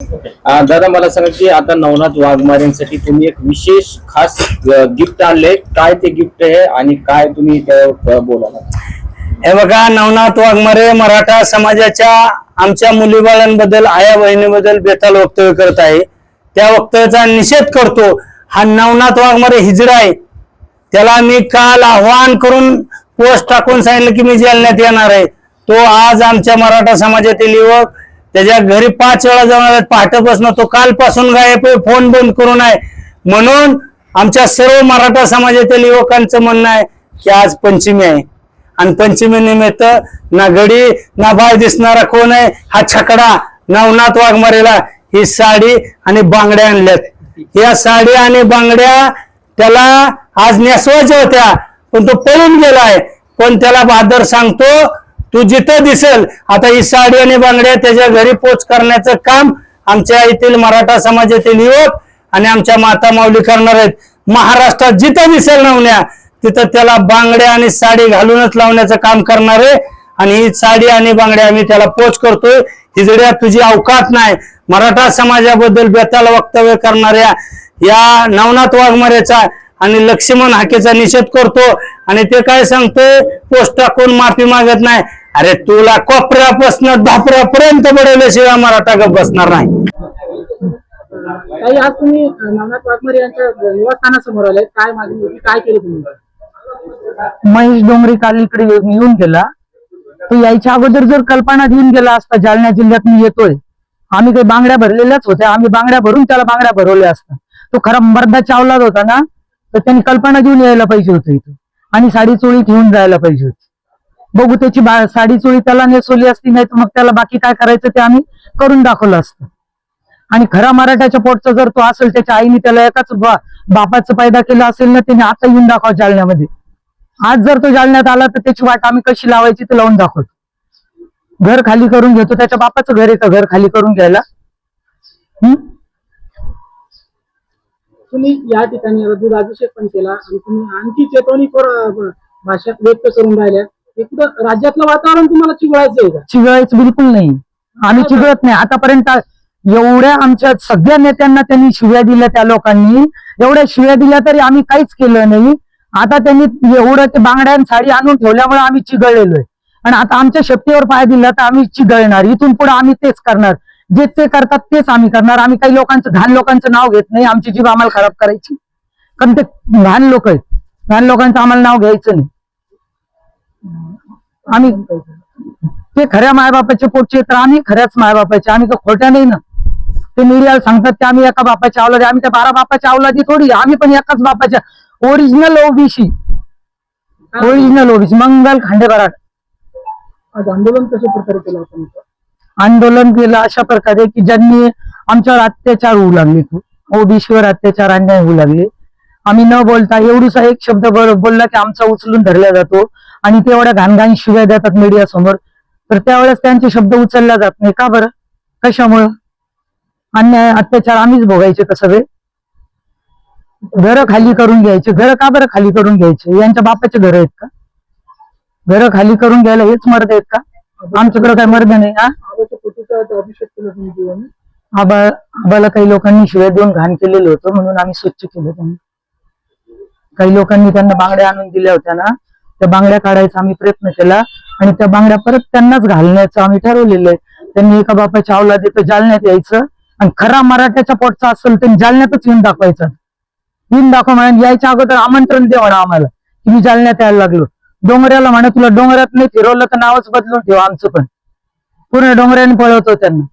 दादा मला सांगा की आता नवनाथ वाघमारेंसाठी तुम्ही एक विशेष खास गिफ्ट आणले, काय ते गिफ्ट आहे आणि काय तुम्ही बोला? हे बघा, नवनाथ वाघमारे मराठा समाजाच्या आमच्या मुलीबाळांबद्दल, आया बहिणीबद्दल बेताल वक्तव्य करत आहे. त्या वक्तव्याचा निषेध करतो. हा नवनाथ वाघमारे हिजडा आहे. त्याला मी काल आव्हान करून पोस्ट टाकून सांगितलं की मी जालन्यात येणार आहे. तो आज आमच्या मराठा समाजातील युवक त्याच्या घरी 5 वेळा जाऊन आहेत. पहाटेपासून तो कालपासून गायब आहे, फोन बंद करून आहे. म्हणून आमच्या सर्व मराठा समाजातील युवकांचं म्हणणं आहे की आज पंचमी आहे आणि पंचमी निमित्त ना घडी ना बाय दिसणारा कोण आहे, हा छकडा नवनाथ वाघमारेला ही साडी आणि बांगड्या आणल्यात. या साडी आणि बांगड्या त्याला आज नेसवायच्या होत्या, पण तो पळून गेलाय. पण त्याला बहादर सांगतो, तू जिथं दिसेल आता ही साडी आणि बांगड्या त्याच्या घरी पोच करण्याचं काम आमच्या येथील मराठा समाजातील युवक आणि आमच्या माता माऊली करणार आहेत. महाराष्ट्रात जिथं दिसेल नवण्या तिथं त्याला बांगड्या आणि साडी घालूनच लावण्याचं काम करणार आहे. आणि ही साडी आणि बांगड्या आम्ही त्याला पोच करतोय. हिजड्या तुझी अवकात नाही. मराठा समाजाबद्दल बेताल वक्तव्य करणाऱ्या या नवनाथ वाघमारेचा आणि लक्ष्मण हाकेचा निषेध करतो. आणि ते काय सांगतोय, पोस्ट टाकून माफी मागत नाही. अरे तुला कोपऱ्यापासून धापऱ्यापर्यंत बडवल्याशिवाय मराठा गप बसणार नाही. आज तुम्ही नवनाथ वाघमारे यांच्या निवासस्थानासमोर आले, काय मागणी होती, काय केलं तुम्ही? महेश डोंगरे काल इकडे येऊन गेला. तो यायच्या अगोदर जर कल्पना देऊन गेला असता जालना जिल्ह्यात मी येतोय, आम्ही काही बांगड्या भरलेल्याच होत्या, आम्ही बांगड्या भरून त्याला बांगड्या भरवल्या असता. तो खरा मर्दाच्या अवलाद होता ना, तर त्यांनी कल्पना देऊन यायला पाहिजे होतं इथं आणि साडी चोळी घेऊन जायला पाहिजे होती. बघू त्याची साडी चोळी त्याला नेसवली असती, नाही तर मग त्याला बाकी काय करायचं ते आम्ही करून दाखवलं असतं. आणि खरा मराठ्याच्या पोटचा जर तो असेल, त्याच्या आईने त्याला एकाच बापाचं पैदा केलं असेल ना, त्याने आता येऊन दाखवा जालन्यामध्ये. आज जर तो जालन्यात आला तर त्याची वाट आम्ही कशी लावायची ते लावून दाखवतो. घर खाली करून घेतो, त्याच्या बापाचं घर आहे का घर खाली करून घ्यायला? तुम्ही या ठिकाणी दूध अभिषेक पण केला आणि तुम्ही आणखी चेतवणीपर भाषा व्यक्त करून राहिल्या. एकदा राज्यातलं वातावरण तुम्हाला चिघळायचं आहे का? चिघळायचं बिलकुल नाही, आम्ही चिघळत नाही. आतापर्यंत एवढ्या आमच्या सगळ्या नेत्यांना त्यांनी शिव्या दिल्या, त्या लोकांनी एवढ्या शिव्या दिल्या तरी आम्ही काहीच केलं नाही. आता त्यांनी एवढं ते बांगड्या साडी आणून ठेवल्यामुळे आम्ही चिघळलेलो आहे. आणि आता आमच्या शेपटीवर पाय दिला तर आम्ही चिघळणार. इथून पुढे आम्ही तेच करणार, जे ते करतात तेच आम्ही करणार. आम्ही काही घाण लोकांचं नाव घेत नाही. आमची जीभ आम्हाला खराब करायची, कारण ते घाण लोक आहेत. घाण लोकांचं आम्हाला नाव घ्यायचं नाही. आम्ही ते खऱ्या मायबापाचे पोटचे तर आम्ही खऱ्याच मायबापाचे, आम्ही तर खोट्या नाही ना. ते मीडियाला सांगतात ते आम्ही एका बापाच्या अवलादी, आम्ही त्या 12 बापाच्या अवलादी थोडी, आम्ही पण एकाच बापाच्या ओरिजिनल ओबीसी मंगल खांडेबराट. आज आंदोलन कशा प्रकारे केलं आपण? आंदोलन केलं अशा प्रकारे की ज्यांनी आमच्यावर अत्याचार होऊ लागले, ओबीसीवर अत्याचार अन्याय होऊ लागले. आम्ही न बोलता एवढूसा एक शब्द बोलला की आमचा उचलून धरला जातो आणि तेवढ्या घाणघाण शिव्या देतात मीडिया समोर. तर त्यावेळेस त्यांचे शब्द उचलला जात नाही का बरं? कशामुळं? अन्याय अत्याचार आम्हीच भोगायचे का सगळे? घरं खाली करून घ्यायचे. घरं का बरं खाली करून घ्यायचे? यांच्या बापाचे घर आहेत का? घरं खाली करून घ्यायला हेच मर्द आहेत का? आमच्याकडे काय मर्द नाही. आबाला काही लोकांनी शिव्या देऊन घाण केलेलं होतं, म्हणून आम्ही स्वच्छ केलं त्यांनी. काही लोकांनी त्यांना बांगड्या आणून दिल्या होत्या ना, त्या बांगड्या काढायचा आम्ही प्रयत्न केला आणि त्या बांगड्या परत त्यांनाच घालण्याचं आम्ही ठरवलेलं आहे. त्यांनी एका बापाच्या अवलादी तर जालन्यात यायचं आणि खरा मराठ्याच्या पोटचा असेल त्यांनी जालन्यातच येऊन दाखवायचा. येऊन दाखवा म्हणा, यायच्या अगोदर आमंत्रण दे म्हणा आम्हाला की मी जालन्यात यायला लागलो. डोंगऱ्याला म्हणा तुला डोंगरात नाही फिरवलं तर नावच बदलून ठेवा आमचं पण. पूर्ण डोंगऱ्याने पळवतो त्यांना.